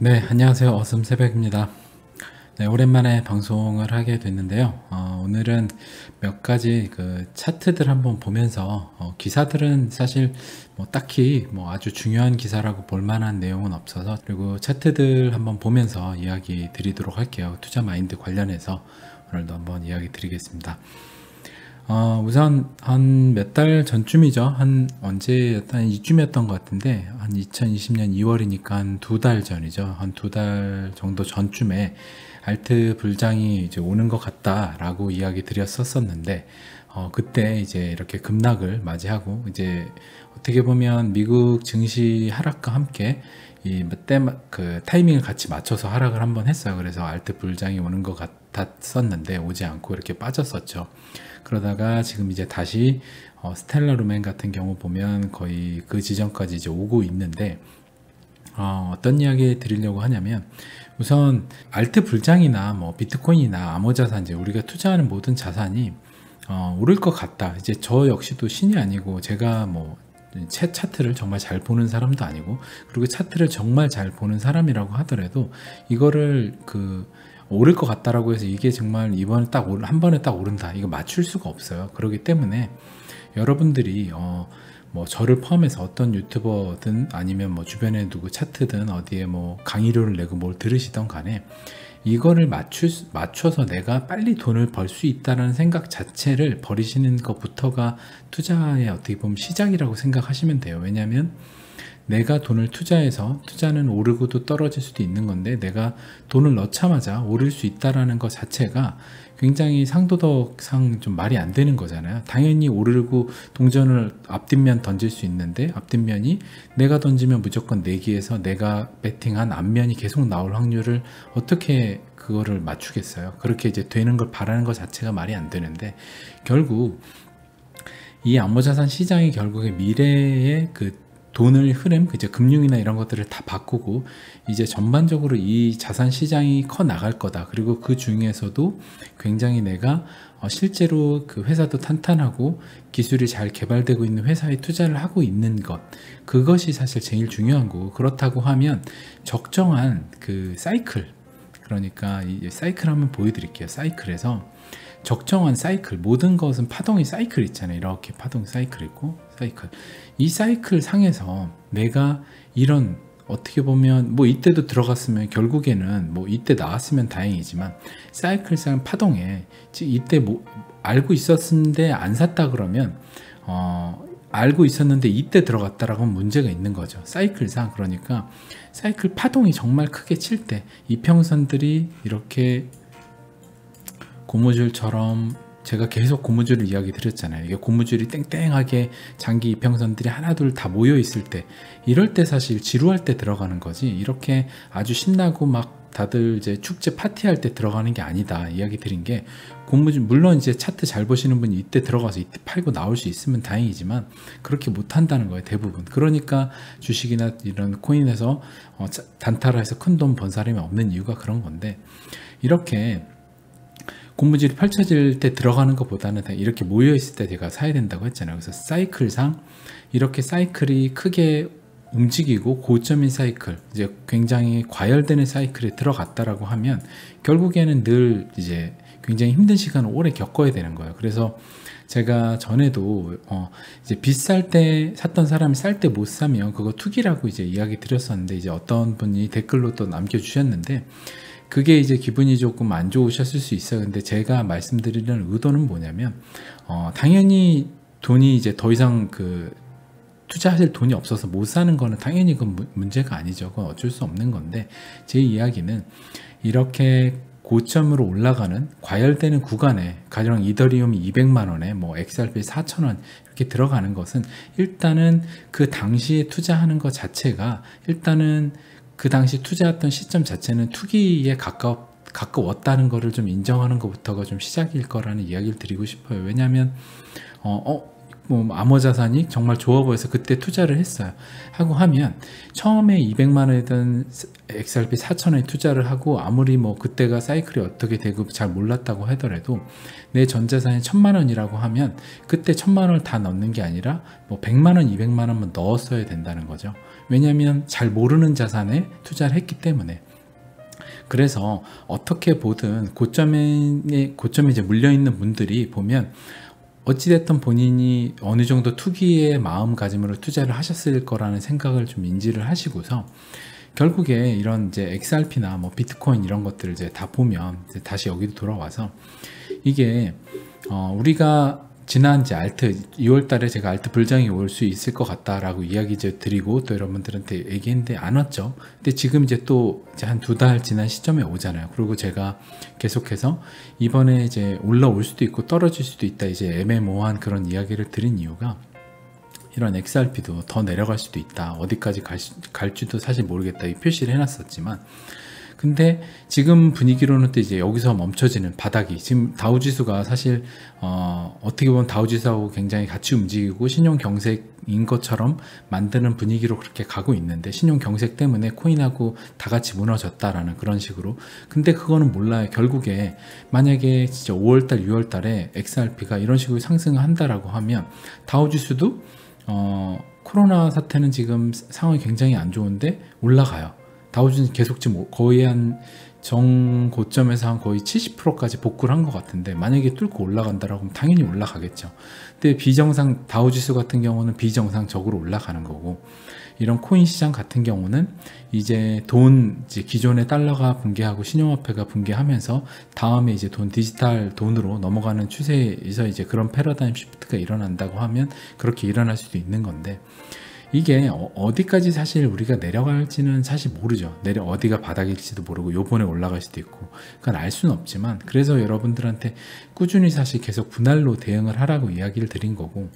네, 안녕하세요. 어슴새벽입니다. 네, 오랜만에 방송을 하게 됐는데요. 오늘은 몇 가지 그 차트들 한번 보면서 기사들은 사실 뭐 딱히 뭐 아주 중요한 기사라고 볼 만한 내용은 없어서, 그리고 차트들 한번 보면서 이야기 드리도록 할게요. 투자 마인드 관련해서 오늘도 한번 이야기 드리겠습니다. 우선 한 몇 달 전쯤이죠. 한 언제였던 이쯤이었던 것 같은데, 한 2020년 2월이니까 한 두 달 전이죠. 한 두 달 정도 전쯤에 알트 불장이 이제 오는 것 같다라고 이야기 드렸었는데, 그때 이제 이렇게 급락을 맞이하고, 이제 어떻게 보면 미국 증시 하락과 함께 그 타이밍을 같이 맞춰서 하락을 한번 했어요. 그래서 알트 불장이 오는 것 같았었는데 오지 않고 이렇게 빠졌었죠. 그러다가 지금 이제 다시 스텔라 루멘 같은 경우 보면 거의 그 지점까지 이제 오고 있는데, 어떤 이야기 드리려고 하냐면, 우선 알트 불장이나 뭐 비트코인이나 암호자산, 이제 우리가 투자하는 모든 자산이 오를 것 같다. 이제 저 역시도 신이 아니고, 제가 뭐 차트를 정말 잘 보는 사람도 아니고, 그리고 차트를 정말 잘 보는 사람이라고 하더라도 이거를 오를 것 같다라고 해서 이게 정말 이번에 한 번에 딱 오른다, 이거 맞출 수가 없어요. 그렇기 때문에 여러분들이 뭐 저를 포함해서 어떤 유튜버든 아니면 뭐 주변에 누구 차트든 어디에 뭐 강의료를 내고 뭘 들으시던 간에, 이거를 맞춰서 내가 빨리 돈을 벌 수 있다는 생각 자체를 버리시는 것부터가 투자의 어떻게 보면 시작이라고 생각하시면 돼요. 왜냐하면 내가 돈을 투자해서, 투자는 오르고도 떨어질 수도 있는 건데, 내가 돈을 넣자마자 오를 수 있다라는 것 자체가 굉장히 상도덕상 좀 말이 안 되는 거잖아요. 당연히 오르고 동전을 앞뒷면 던질 수 있는데, 앞뒷면이 내가 던지면 무조건 내기에서 내가 베팅한 앞면이 계속 나올 확률을 어떻게 그거를 맞추겠어요. 그렇게 이제 되는 걸 바라는 것 자체가 말이 안 되는데, 결국 이 암호자산 시장이 결국에 미래의 그 돈을 흐름, 이제 금융이나 이런 것들을 다 바꾸고 이제 전반적으로 이 자산 시장이 커 나갈 거다. 그리고 그 중에서도 굉장히 내가 실제로 그 회사도 탄탄하고 기술이 잘 개발되고 있는 회사에 투자를 하고 있는 것, 그것이 사실 제일 중요한 거고, 그렇다고 하면 적정한 그 사이클, 그러니까 이 사이클 한번 보여드릴게요. 사이클에서 적정한 사이클, 모든 것은 파동이 사이클 있잖아요. 이렇게 파동 사이클 있고, 사이클, 이 사이클 상에서 내가 이런, 어떻게 보면 뭐 이때도 들어갔으면 결국에는 뭐 이때 나왔으면 다행이지만, 사이클상 파동에 이때 뭐 알고 있었는데 안 샀다 그러면 알고 있었는데 이때 들어갔다라고 하면 문제가 있는 거죠. 사이클상. 그러니까 사이클 파동이 정말 크게 칠 때 이평선들이 이렇게 고무줄처럼, 제가 계속 고무줄을 이야기 드렸잖아요. 이게 고무줄이 땡땡하게 장기 이평선들이 하나 둘 다 모여 있을 때, 이럴 때 사실 지루할 때 들어가는 거지, 이렇게 아주 신나고 막 다들 이제 축제 파티할 때 들어가는 게 아니다 이야기 드린 게, 고무줄, 물론 이제 차트 잘 보시는 분이 이때 들어가서 이때 팔고 나올 수 있으면 다행이지만 그렇게 못 한다는 거예요, 대부분. 그러니까 주식이나 이런 코인에서 단타라해서 큰 돈 번 사람이 없는 이유가 그런 건데, 이렇게 고무줄이 펼쳐질 때 들어가는 것보다는 이렇게 모여있을 때 제가 사야 된다고 했잖아요. 그래서 사이클상 이렇게 사이클이 크게 움직이고 고점인 사이클, 이제 굉장히 과열되는 사이클에 들어갔다라고 하면 결국에는 늘 이제 굉장히 힘든 시간을 오래 겪어야 되는 거예요. 그래서 제가 전에도 이제 비쌀 때 샀던 사람이 쌀 때 못 사면 그거 투기라고 이제 이야기 드렸었는데, 이제 어떤 분이 댓글로 또 남겨주셨는데, 그게 이제 기분이 조금 안 좋으셨을 수 있어요. 근데 제가 말씀드리는 의도는 뭐냐면, 당연히 돈이 이제 더 이상 투자하실 돈이 없어서 못 사는 거는 당연히 그건 문제가 아니죠. 그건 어쩔 수 없는 건데, 제 이야기는 이렇게 고점으로 올라가는 과열되는 구간에, 가령 이더리움이 200만 원에 뭐 XRP 4,000원 이렇게 들어가는 것은, 일단은 그 당시에 투자하는 것 자체가, 일단은 그 당시 투자했던 시점 자체는 투기에 가까웠다는 것을 좀 인정하는 것부터가 좀 시작일 거라는 이야기를 드리고 싶어요. 왜냐하면 뭐 암호자산이 정말 좋아 보여서 그때 투자를 했어요. 하고 하면 처음에 200만 원이던 XRP 4,000원에 투자를 하고 아무리 뭐 그때가 사이클이 어떻게 되고 잘 몰랐다고 하더라도 내 전자산이 1,000만 원이라고 하면 그때 1,000만 원을 다 넣는 게 아니라 뭐 100만 원, 200만 원만 넣었어야 된다는 거죠. 왜냐하면 잘 모르는 자산에 투자를 했기 때문에. 그래서 어떻게 보든 고점에 이제 물려있는 분들이 보면 어찌됐든 본인이 어느 정도 투기의 마음가짐으로 투자를 하셨을 거라는 생각을 좀 인지를 하시고서 결국에 이런 이제 XRP나 뭐 비트코인 이런 것들을 이제 다 보면 이제 다시 여기로 돌아와서 이게 우리가 지난 이제 알트 2월 달에 제가 알트 불장이 올 수 있을 것 같다라고 이야기 이제 드리고 또 여러분들한테 얘기했는데 안 왔죠. 근데 지금 이제 또 이제 한 2달 지난 시점에 오잖아요. 그리고 제가 계속해서 이번에 이제 올라올 수도 있고 떨어질 수도 있다 이제 애매모호한 그런 이야기를 드린 이유가 이런 XRP도 더 내려갈 수도 있다. 어디까지 갈지도 사실 모르겠다. 이 표시를 해놨었지만 근데 지금 분위기로는 또 이제 여기서 멈춰지는 바닥이 지금 다우지수가 사실 어떻게 보면 다우지수하고 굉장히 같이 움직이고 신용 경색인 것처럼 만드는 분위기로 그렇게 가고 있는데 신용 경색 때문에 코인하고 다 같이 무너졌다라는 그런 식으로. 근데 그거는 몰라요. 결국에 만약에 진짜 5월달 6월달에 XRP가 이런 식으로 상승을 한다라고 하면 다우지수도 코로나 사태는 지금 상황이 굉장히 안 좋은데 올라가요. 다우지수는 계속 지금 거의 한 정고점에서 한 거의 70%까지 복구를 한 것 같은데 만약에 뚫고 올라간다라고 하면 당연히 올라가겠죠. 근데 비정상 다우지수 같은 경우는 비정상적으로 올라가는 거고 이런 코인 시장 같은 경우는 이제 이제 기존의 달러가 붕괴하고 신용화폐가 붕괴하면서 다음에 이제 디지털 돈으로 넘어가는 추세에서 이제 그런 패러다임 시프트가 일어난다고 하면 그렇게 일어날 수도 있는 건데 이게 어디까지 사실 우리가 내려갈지는 사실 모르죠. 어디가 바닥일지도 모르고 요번에 올라갈 수도 있고 그건 알 수는 없지만 그래서 여러분들한테 꾸준히 사실 계속 분할로 대응을 하라고 이야기를 드린 거고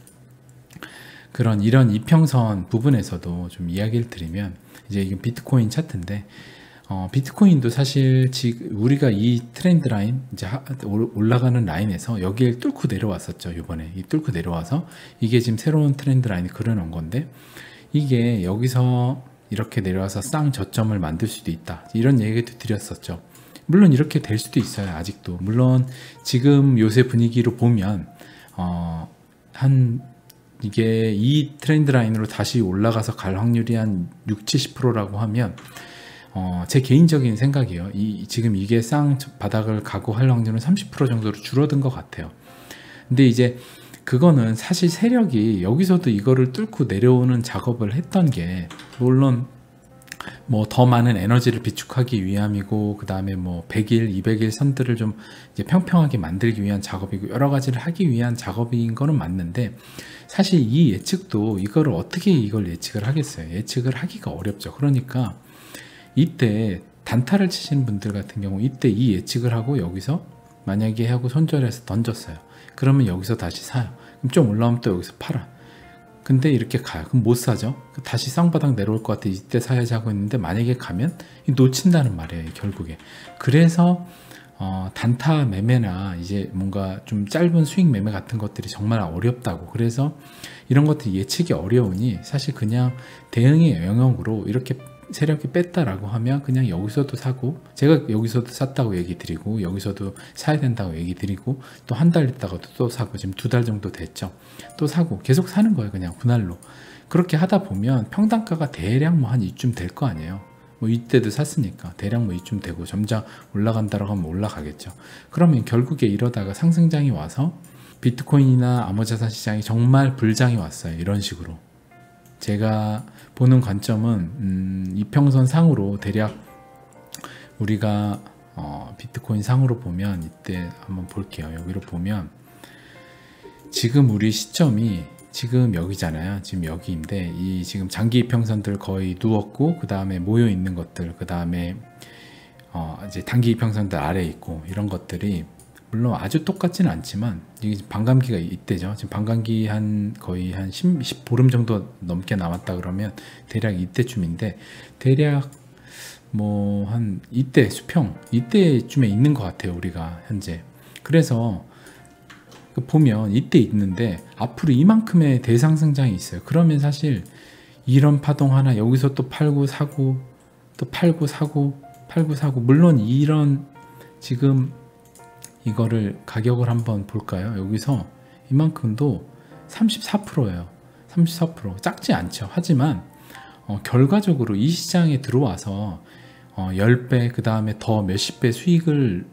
이런 이평선 부분에서도 좀 이야기를 드리면 이제 이게 비트코인 차트인데 비트코인도 사실 지금 우리가 이 트렌드 라인 이제 올라가는 라인에서 여기를 뚫고 내려왔었죠. 이번에 뚫고 내려와서 이게 지금 새로운 트렌드 라인이 그려놓은 건데 이게 여기서 이렇게 내려와서 쌍 저점을 만들 수도 있다 이런 얘기도 드렸었죠. 물론 이렇게 될 수도 있어요. 아직도 물론 지금 요새 분위기로 보면 이게 이 트렌드 라인으로 다시 올라가서 갈 확률이 한 60-70%라고 하면 제 개인적인 생각이에요. 지금 이게 쌍 바닥을 가고 할 확률은 30% 정도로 줄어든 것 같아요. 근데 이제 그거는 사실 세력이 여기서도 이거를 뚫고 내려오는 작업을 했던 게 물론 뭐 더 많은 에너지를 비축하기 위함이고 그 다음에 뭐 100일, 200일 선들을 좀 이제 평평하게 만들기 위한 작업이고 여러 가지를 하기 위한 작업인 거는 맞는데 사실 이 예측도 이거를 어떻게 이걸 예측을 하겠어요. 예측을 하기가 어렵죠. 그러니까 이때 단타를 치시는 분들 같은 경우 이때 이 예측을 하고 여기서 만약에 하고 손절해서 던졌어요. 그러면 여기서 다시 사요. 그럼 좀 올라오면 또 여기서 팔아. 근데 이렇게 가요. 그럼 못 사죠. 다시 쌍바닥 내려올 것 같아. 이때 사야지 하고 있는데 만약에 가면 놓친다는 말이에요. 결국에. 그래서 단타 매매나 이제 뭔가 좀 짧은 수익 매매 같은 것들이 정말 어렵다고. 그래서 이런 것들이 예측이 어려우니 사실 그냥 대응의 영역으로 이렇게 세력이 뺐다라고 하면 그냥 여기서도 사고 제가 여기서도 샀다고 얘기 드리고 여기서도 사야 된다고 얘기 드리고 또 한 달 있다가도 또 사고 지금 2달 정도 됐죠. 또 사고 계속 사는 거예요. 그냥 분할로. 그렇게 하다 보면 평단가가 대략 뭐 한 이쯤 될 거 아니에요. 뭐 이때도 샀으니까 대략 뭐 이쯤 되고 점점 올라간다라고 하면 올라가겠죠. 그러면 결국에 이러다가 상승장이 와서 비트코인이나 암호자산 시장이 정말 불장이 왔어요. 이런 식으로. 제가 보는 관점은 이평선 상으로 대략 우리가 비트코인 상으로 보면 이때 한번 볼게요. 여기로 보면 지금 우리 시점이 지금 여기잖아요. 지금 여기인데 이 지금 장기 이평선들 거의 누웠고 그 다음에 모여 있는 것들 그 다음에 이제 단기 이평선들 아래에 있고 이런 것들이 물론 아주 똑같지는 않지만 이게 반감기가 이때죠. 지금 반감기 거의 한 10보름 정도 넘게 남았다 그러면 대략 이때쯤인데 대략 뭐 한 이때 수평 이때쯤에 있는 것 같아요. 우리가 현재. 그래서 보면 이때 있는데 앞으로 이만큼의 대상승장이 있어요. 그러면 사실 이런 파동 하나 여기서 또 팔고 사고 또 팔고 사고 팔고 사고, 물론 이런 지금 이거를 가격을 한번 볼까요? 여기서 이만큼도 34%예요. 34% 작지 않죠. 하지만 결과적으로 이 시장에 들어와서 10배 그 다음에 더 몇십 배 수익을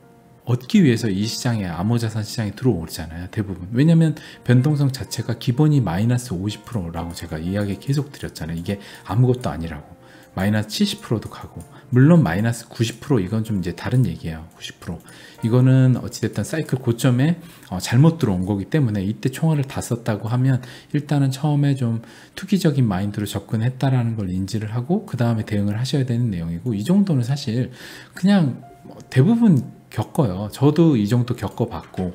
얻기 위해서 이 시장에 암호자산 시장에 들어오잖아요. 대부분. 왜냐하면 변동성 자체가 기본이 마이너스 50%라고 제가 이야기 계속 드렸잖아요. 이게 아무것도 아니라고. 마이너스 70%도 가고, 물론 마이너스 90% 이건 좀 이제 다른 얘기예요. 90% 이거는 어찌됐든 사이클 고점에 잘못 들어온 거기 때문에 이때 총알을 다 썼다고 하면 일단은 처음에 좀 투기적인 마인드로 접근했다라는 걸 인지를 하고 그 다음에 대응을 하셔야 되는 내용이고, 이 정도는 사실 그냥 대부분 겪어요. 저도 이 정도 겪어봤고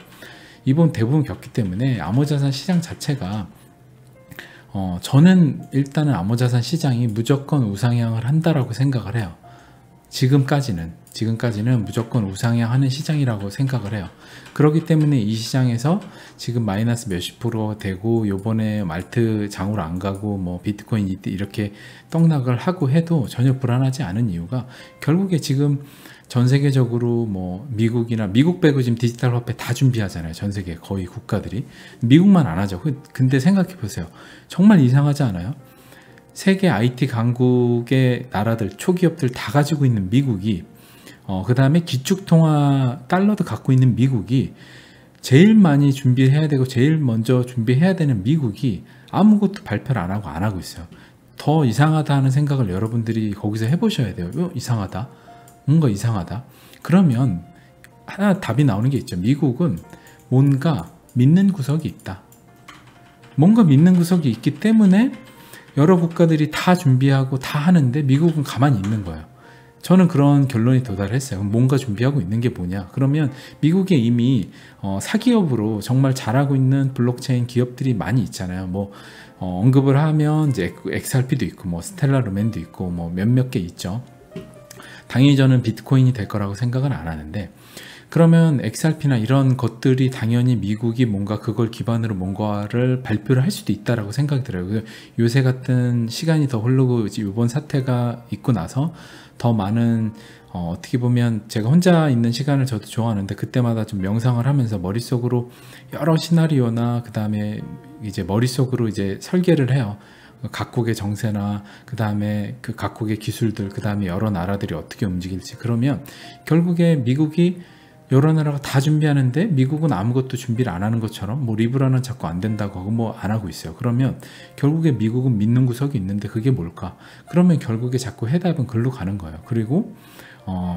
이번 대부분 겪기 때문에 암호자산 시장 자체가 저는 일단은 암호자산 시장이 무조건 우상향을 한다라고 생각을 해요. 지금까지는 무조건 우상향하는 시장이라고 생각을 해요. 그렇기 때문에 이 시장에서 지금 마이너스 몇십 프로 되고 요번에 말트 장으로 안 가고 뭐 비트코인 이렇게 떡락을 하고 해도 전혀 불안하지 않은 이유가, 결국에 지금 전 세계적으로 뭐 미국 빼고 지금 디지털 화폐 다 준비하잖아요. 전 세계 거의 국가들이. 미국만 안 하죠. 근데 생각해 보세요. 정말 이상하지 않아요? 세계 IT 강국의 나라들, 초기업들 다 가지고 있는 미국이, 그 다음에 기축통화 달러도 갖고 있는 미국이, 제일 많이 준비해야 되고 제일 먼저 준비해야 되는 미국이 아무것도 발표를 안 하고 있어요. 더 이상하다 하는 생각을 여러분들이 거기서 해보셔야 돼요. 이상하다. 뭔가 이상하다. 그러면 하나 답이 나오는 게 있죠. 미국은 뭔가 믿는 구석이 있다. 뭔가 믿는 구석이 있기 때문에 여러 국가들이 다 준비하고 다 하는데 미국은 가만히 있는 거예요. 저는 그런 결론이 도달했어요. 뭔가 준비하고 있는 게 뭐냐? 그러면 미국에 이미 사기업으로 정말 잘하고 있는 블록체인 기업들이 많이 있잖아요. 뭐 언급을 하면 이제 XRP도 있고 뭐 스텔라 루멘도 있고 뭐 몇몇 개 있죠. 당연히 저는 비트코인이 될 거라고 생각은 안 하는데, 그러면 XRP나 이런 것들이 당연히 미국이 뭔가 그걸 기반으로 뭔가를 발표를 할 수도 있다라고 생각이 들어요. 요새 같은 시간이 더 흐르고 이번 사태가 있고 나서 더 많은 어떻게 보면 제가 혼자 있는 시간을 저도 좋아하는데 그때마다 좀 명상을 하면서 머릿속으로 여러 시나리오나 그 다음에 이제 머릿속으로 이제 설계를 해요. 각국의 정세나 그 다음에 그 각국의 기술들, 그 다음에 여러 나라들이 어떻게 움직일지. 그러면 결국에 미국이 여러 나라가 다 준비하는데 미국은 아무것도 준비를 안 하는 것처럼, 뭐 리브라는 자꾸 안 된다고 하고 뭐 안 하고 있어요. 그러면 결국에 미국은 믿는 구석이 있는데 그게 뭘까? 그러면 결국에 자꾸 해답은 글로 가는 거예요. 그리고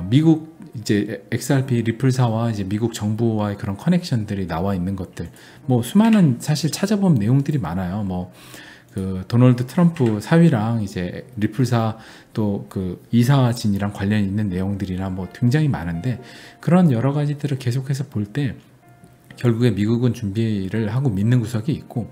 미국 이제 XRP 리플사와 이제 미국 정부와의 그런 커넥션들이 나와 있는 것들, 뭐 수많은 사실 찾아보면 내용들이 많아요. 뭐 그 도널드 트럼프 사위랑 이제 리플사 또 그 이사진이랑 관련이 있는 내용들이나 뭐 굉장히 많은데, 그런 여러 가지들을 계속해서 볼 때 결국에 미국은 준비를 하고 믿는 구석이 있고,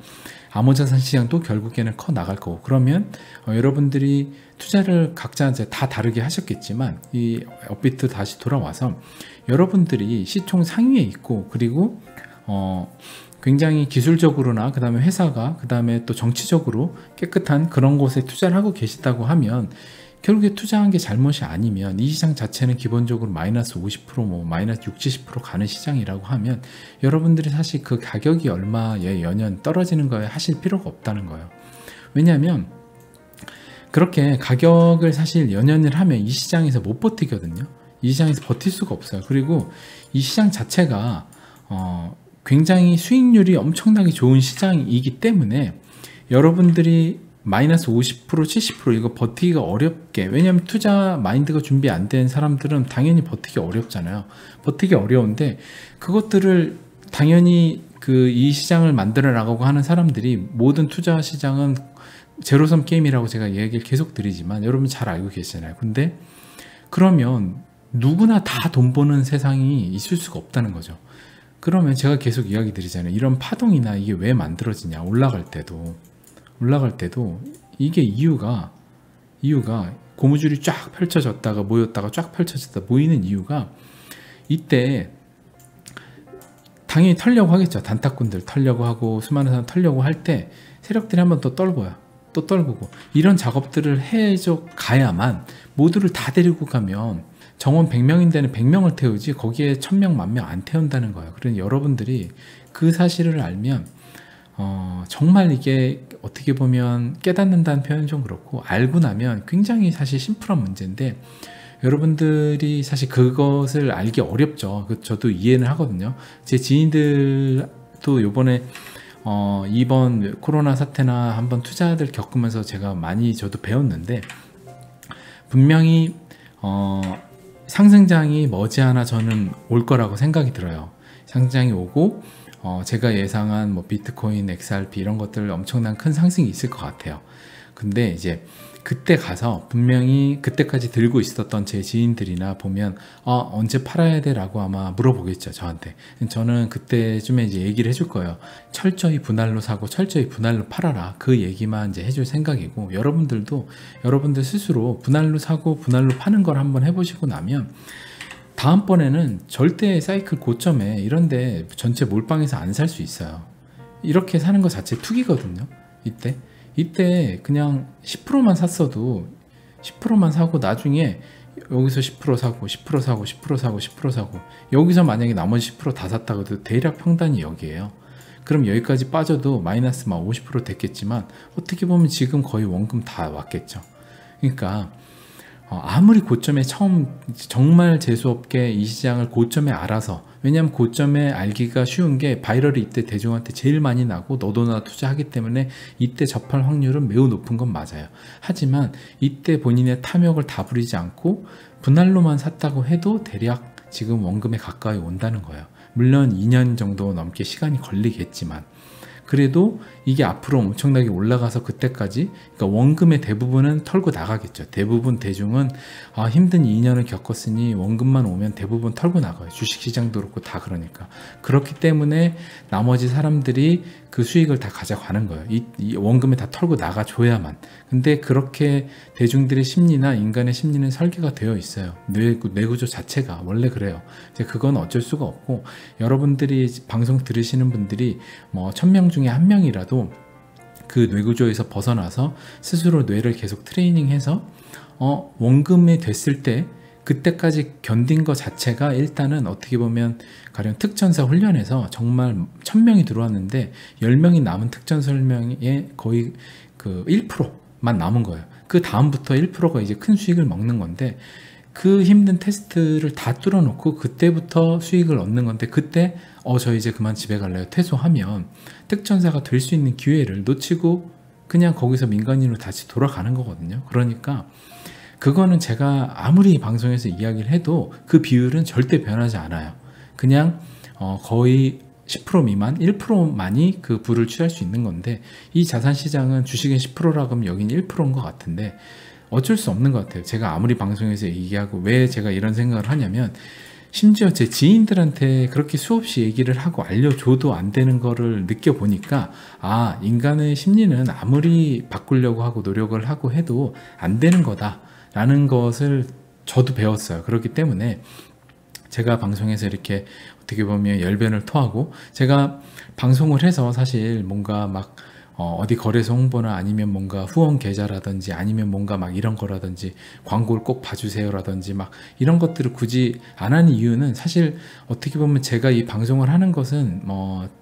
암호자산 시장도 결국에는 커 나갈 거고. 그러면 여러분들이 투자를 각자 이제 다 다르게 하셨겠지만 이 업비트 다시 돌아와서 여러분들이 시총 상위에 있고, 그리고 굉장히 기술적으로나 그 다음에 회사가 그 다음에 또 정치적으로 깨끗한 그런 곳에 투자를 하고 계시다고 하면, 결국에 투자한 게 잘못이 아니면 이 시장 자체는 기본적으로 마이너스 50% 뭐 마이너스 60, 70% 가는 시장이라고 하면 여러분들이 사실 그 가격이 얼마에 연연 떨어지는 거에 하실 필요가 없다는 거예요. 왜냐하면 그렇게 가격을 사실 연연을 하면 이 시장에서 못 버티거든요. 이 시장에서 버틸 수가 없어요. 그리고 이 시장 자체가 굉장히 수익률이 엄청나게 좋은 시장이기 때문에 여러분들이 마이너스 50%, 70% 이거 버티기가 어렵게, 왜냐하면 투자 마인드가 준비 안 된 사람들은 당연히 버티기 어렵잖아요. 버티기 어려운데 그것들을 당연히 이 시장을 만들어 나가고 하는 사람들이, 모든 투자 시장은 제로섬 게임이라고 제가 얘기를 계속 드리지만 여러분 잘 알고 계시잖아요. 근데 그러면 누구나 다 돈 버는 세상이 있을 수가 없다는 거죠. 그러면 제가 계속 이야기 드리잖아요. 이런 파동이나 이게 왜 만들어지냐. 올라갈 때도 이게 이유가 고무줄이 쫙 펼쳐졌다가 모였다가 쫙 펼쳐졌다 모이는 이유가, 이때 당연히 털려고 하겠죠. 단타꾼들 털려고 하고 수많은 사람 털려고 할 때 세력들이 한번 또 떨고요. 또 떨구고 이런 작업들을 해줘 가야만 모두를 다 데리고 가면 정원 100명인데는 100명을 태우지 거기에 1000명, 10,000명 안 태운다는 거예요. 그러니 여러분들이 그 사실을 알면 정말 이게 어떻게 보면 깨닫는다는 표현은 좀 그렇고 알고 나면 굉장히 사실 심플한 문제인데 여러분들이 사실 그것을 알기 어렵죠. 저도 이해는 하거든요. 제 지인들도 요번에 이번 코로나 사태나 한번 투자들 겪으면서 제가 많이 저도 배웠는데 분명히 상승장이 머지않아 저는 올 거라고 생각이 들어요. 상승장이 오고 제가 예상한 뭐 비트코인, XRP 이런 것들 엄청난 큰 상승이 있을 것 같아요. 근데 이제 그때 가서 분명히 그때까지 들고 있었던 제 지인들이나 보면 언제 팔아야 돼? 라고 아마 물어보겠죠, 저한테. 저는 그때쯤에 이제 얘기를 해줄 거예요. 철저히 분할로 사고 철저히 분할로 팔아라. 그 얘기만 이제 해줄 생각이고 여러분들도 여러분들 스스로 분할로 사고 분할로 파는 걸 한번 해보시고 나면 다음번에는 절대 사이클 고점에 이런데 전체 몰빵해서 안 살 수 있어요. 이렇게 사는 것 자체 투기거든요. 이때 그냥 10%만 샀어도 10%만 사고 나중에 여기서 10% 사고 10% 사고 10% 사고 10% 사고 여기서 만약에 나머지 10% 다 샀다고 해도 대략 평단이 여기에요. 그럼 여기까지 빠져도 마이너스 막 50% 됐겠지만 어떻게 보면 지금 거의 원금 다 왔겠죠. 그러니까 아무리 고점에 처음 정말 재수없게 이 시장을 고점에 알아서 왜냐하면 고점에 알기가 쉬운 게 바이럴이 이때 대중한테 제일 많이 나고 너도 나 투자하기 때문에 이때 접할 확률은 매우 높은 건 맞아요. 하지만 이때 본인의 탐욕을 다 부리지 않고 분할로만 샀다고 해도 대략 지금 원금에 가까이 온다는 거예요. 물론 2년 정도 넘게 시간이 걸리겠지만 그래도 이게 앞으로 엄청나게 올라가서 그때까지 그러니까 원금의 대부분은 털고 나가겠죠. 대부분 대중은 힘든 2년을 겪었으니 원금만 오면 대부분 털고 나가요. 주식시장도 그렇고 다 그러니까. 그렇기 때문에 나머지 사람들이 그 수익을 다 가져가는 거예요. 이 원금에 다 털고 나가줘야만. 근데 그렇게 대중들의 심리나 인간의 심리는 설계가 되어 있어요. 뇌구조 자체가 원래 그래요. 이제 그건 어쩔 수가 없고 여러분들이 방송 들으시는 분들이 뭐 1000명 중에 1명이라도 그 뇌구조에서 벗어나서 스스로 뇌를 계속 트레이닝해서 원금이 됐을 때 그때까지 견딘 것 자체가 일단은 어떻게 보면 가령 특전사 훈련에서 정말 1000명이 들어왔는데 10명이 남은 특전사 훈련에 거의 그 1%만 남은 거예요. 그 다음부터 1%가 이제 큰 수익을 먹는 건데 그 힘든 테스트를 다 뚫어놓고 그때부터 수익을 얻는 건데 그때 저 이제 그만 집에 갈래요 퇴소하면 특전사가 될 수 있는 기회를 놓치고 그냥 거기서 민간인으로 다시 돌아가는 거거든요. 그러니까 그거는 제가 아무리 방송에서 이야기를 해도 그 비율은 절대 변하지 않아요. 그냥 거의 10% 미만, 1%만이 그 부를 취할 수 있는 건데 이 자산시장은 주식은 10%라고 하면 여기는 1%인 것 같은데 어쩔 수 없는 것 같아요. 제가 아무리 방송에서 얘기하고 왜 제가 이런 생각을 하냐면 심지어 제 지인들한테 그렇게 수없이 얘기를 하고 알려줘도 안 되는 거를 느껴보니까 인간의 심리는 아무리 바꾸려고 하고 노력을 하고 해도 안 되는 거다 라는 것을 저도 배웠어요. 그렇기 때문에 제가 방송에서 이렇게 어떻게 보면 열변을 토하고 제가 방송을 해서 사실 뭔가 막 어디 거래소 홍보나 아니면 뭔가 후원 계좌라든지 아니면 뭔가 막 이런 거라든지 광고를 꼭 봐주세요 라든지 막 이런 것들을 굳이 안 하는 이유는 사실 어떻게 보면 제가 이 방송을 하는 것은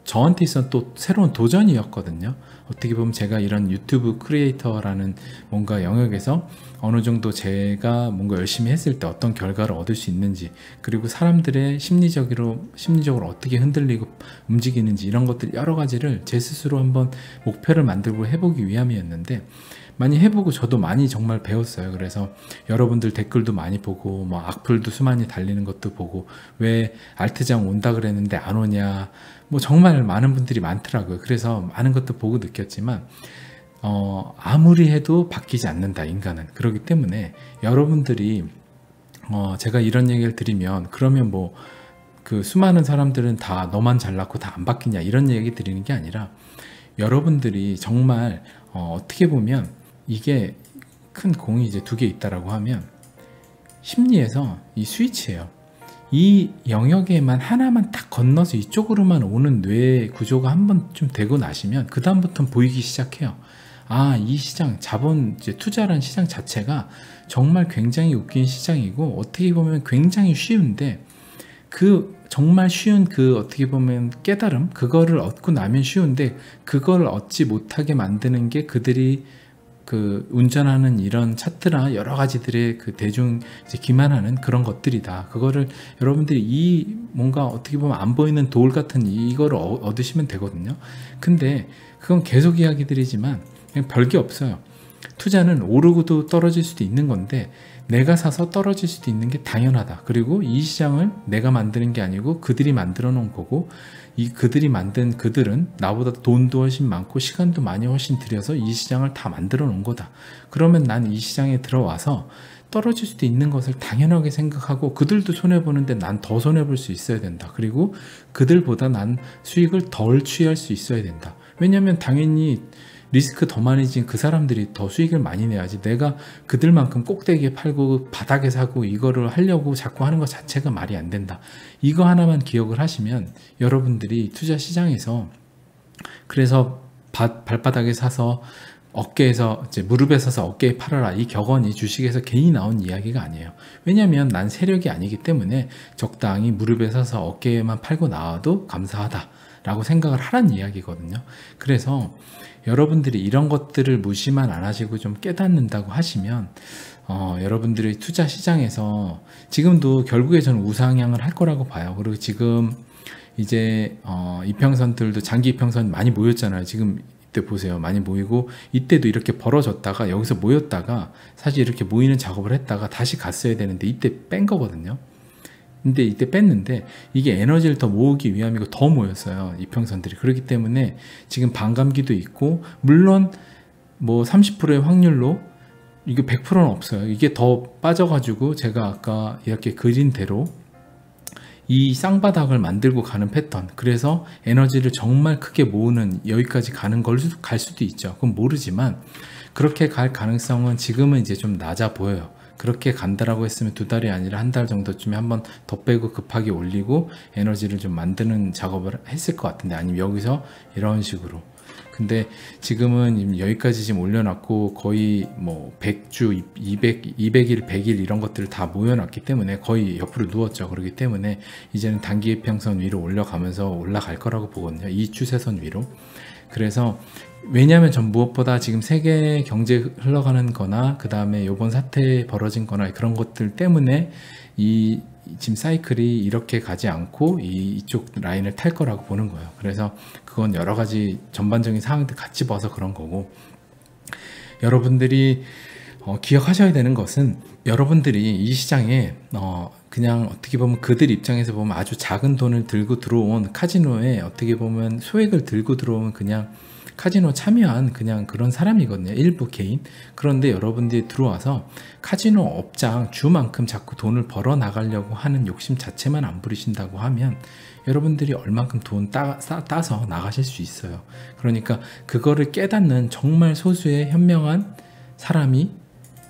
저한테 있어서 또 새로운 도전이었거든요. 어떻게 보면 제가 이런 유튜브 크리에이터라는 뭔가 영역에서 어느 정도 제가 뭔가 열심히 했을 때 어떤 결과를 얻을 수 있는지 그리고 사람들의 심리적으로 어떻게 흔들리고 움직이는지 이런 것들 여러 가지를 제 스스로 한번 목표를 만들고 해보기 위함이었는데 많이 해보고 저도 많이 정말 배웠어요. 그래서 여러분들 댓글도 많이 보고 뭐 악플도 수많이 달리는 것도 보고 왜 알트장 온다 그랬는데 안 오냐 뭐 정말 많은 분들이 많더라고요. 그래서 많은 것도 보고 느꼈지만 아무리 해도 바뀌지 않는다 인간은. 그렇기 때문에 여러분들이 제가 이런 얘기를 드리면 그러면 뭐 그 수많은 사람들은 다 너만 잘났고 다 안 바뀌냐 이런 얘기 드리는 게 아니라 여러분들이 정말 어떻게 보면 이게 큰 공이 이제 2개 있다라고 하면 심리에서 이 스위치예요. 이 영역에만 하나만 딱 건너서 이쪽으로만 오는 뇌 구조가 한번 좀 되고 나시면 그 다음부터는 보이기 시작해요. 아, 이 시장, 자본 이제 투자라는 시장 자체가 정말 굉장히 웃긴 시장이고 어떻게 보면 굉장히 쉬운데 그 정말 쉬운 그 어떻게 보면 깨달음, 그거를 얻고 나면 쉬운데 그걸 얻지 못하게 만드는 게 그들이 그 운전하는 이런 차트나 여러 가지들의 그 대중 이제 기만하는 그런 것들이다. 그거를 여러분들이 이 뭔가 어떻게 보면 안 보이는 돌 같은 이거를 얻으시면 되거든요. 근데 그건 계속 이야기드리지만 그냥 별게 없어요. 투자는 오르고도 떨어질 수도 있는 건데 내가 사서 떨어질 수도 있는 게 당연하다. 그리고 이 시장을 내가 만드는 게 아니고 그들이 만들어 놓은 거고 이 그들이 만든 그들은 나보다 돈도 훨씬 많고 시간도 많이 훨씬 들여서 이 시장을 다 만들어 놓은 거다. 그러면 난 이 시장에 들어와서 떨어질 수도 있는 것을 당연하게 생각하고 그들도 손해보는데 난 더 손해볼 수 있어야 된다. 그리고 그들보다 난 수익을 덜 취할 수 있어야 된다. 왜냐하면 당연히 리스크 더 많이 진 그 사람들이 더 수익을 많이 내야지 내가 그들만큼 꼭대기에 팔고 바닥에 사고 이거를 하려고 자꾸 하는 것 자체가 말이 안 된다. 이거 하나만 기억을 하시면 여러분들이 투자 시장에서 그래서 발바닥에 사서 어깨에서 이제 무릎에 서서 어깨에 팔아라 이 격언이 주식에서 괜히 나온 이야기가 아니에요. 왜냐하면 난 세력이 아니기 때문에 적당히 무릎에 서서 어깨에만 팔고 나와도 감사하다 라고 생각을 하란 이야기거든요. 그래서 여러분들이 이런 것들을 무시만 안 하시고 좀 깨닫는다고 하시면 여러분들이 투자 시장에서 지금도 결국에 저는 우상향을 할 거라고 봐요. 그리고 지금 이제 이평선들도 장기 이평선 많이 모였잖아요. 지금 이때 보세요. 많이 모이고 이때도 이렇게 벌어졌다가 여기서 모였다가 사실 이렇게 모이는 작업을 했다가 다시 갔어야 되는데 이때 뺀 거거든요. 근데 이때 뺐는데 이게 에너지를 더 모으기 위함이고 더 모였어요. 이평선들이. 그렇기 때문에 지금 반감기도 있고 물론 뭐 30%의 확률로 이게 100%는 없어요. 이게 더 빠져가지고 제가 아까 이렇게 그린 대로 이 쌍바닥을 만들고 가는 패턴, 그래서 에너지를 정말 크게 모으는 여기까지 가는 걸 갈 수도 있죠. 그건 모르지만 그렇게 갈 가능성은 지금은 이제 좀 낮아 보여요. 그렇게 간다라고 했으면 2달이 아니라 1달 정도쯤에 한번 더 빼고 급하게 올리고 에너지를 좀 만드는 작업을 했을 것 같은데, 아니면 여기서 이런 식으로. 근데 지금은 여기까지 지금 올려놨고 거의 뭐 100주, 200일, 100일 이런 것들을 다 모여놨기 때문에 거의 옆으로 누웠죠. 그렇기 때문에 이제는 단기 이평선 위로 올라가면서 올라갈 거라고 보거든요. 이 추세선 위로. 그래서 왜냐하면 전 무엇보다 지금 세계 경제 흘러가는 거나 그 다음에 요번 사태 벌어진 거나 그런 것들 때문에 이 지금 사이클이 이렇게 가지 않고 이쪽 라인을 탈 거라고 보는 거예요. 그래서 그건 여러 가지 전반적인 상황들 같이 봐서 그런 거고, 여러분들이 기억하셔야 되는 것은 여러분들이 이 시장에 그냥 어떻게 보면 그들 입장에서 보면 아주 작은 돈을 들고 들어온 카지노에 어떻게 보면 소액을 들고 들어온 그냥 카지노 참여한 그냥 그런 사람이거든요. 일부 개인. 그런데 여러분들이 들어와서 카지노 업장 주만큼 자꾸 돈을 벌어 나가려고 하는 욕심 자체만 안 부리신다고 하면 여러분들이 얼만큼 돈 따서 나가실 수 있어요. 그러니까 그거를 깨닫는 정말 소수의 현명한 사람이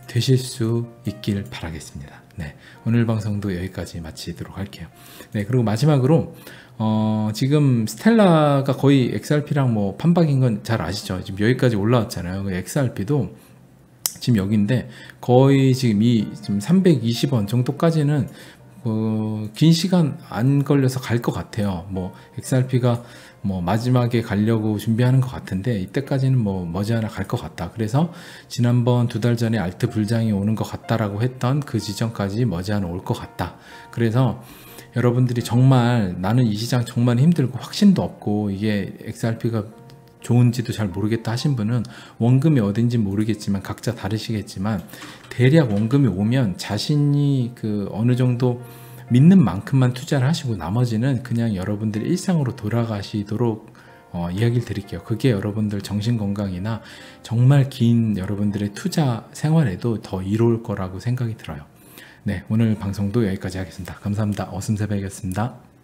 되실 수 있길 바라겠습니다. 네, 오늘 방송도 여기까지 마치도록 할게요. 네, 그리고 마지막으로 지금 스텔라가 거의 XRP랑 뭐 판박인 건 잘 아시죠? 지금 여기까지 올라왔잖아요. 그 XRP도 지금 여기인데 거의 지금 지금 320원 정도까지는 긴 시간 안 걸려서 갈 것 같아요. 뭐 XRP가 뭐 마지막에 가려고 준비하는 것 같은데 이때까지는 뭐 머지않아 갈 것 같다. 그래서 지난번 2달 전에 알트 불장이 오는 것 같다라고 했던 그 지점까지 머지않아 올 것 같다. 그래서 여러분들이 정말 나는 이 시장 정말 힘들고 확신도 없고 이게 XRP가 좋은지도 잘 모르겠다 하신 분은 원금이 어딘지 모르겠지만 각자 다르시겠지만 대략 원금이 오면 자신이 그 어느 정도 믿는 만큼만 투자를 하시고 나머지는 그냥 여러분들이 일상으로 돌아가시도록 이야기를 드릴게요. 그게 여러분들 정신건강이나 정말 긴 여러분들의 투자 생활에도 더 이로울 거라고 생각이 들어요. 네, 오늘 방송도 여기까지 하겠습니다. 감사합니다. 어슴새벽이었습니다.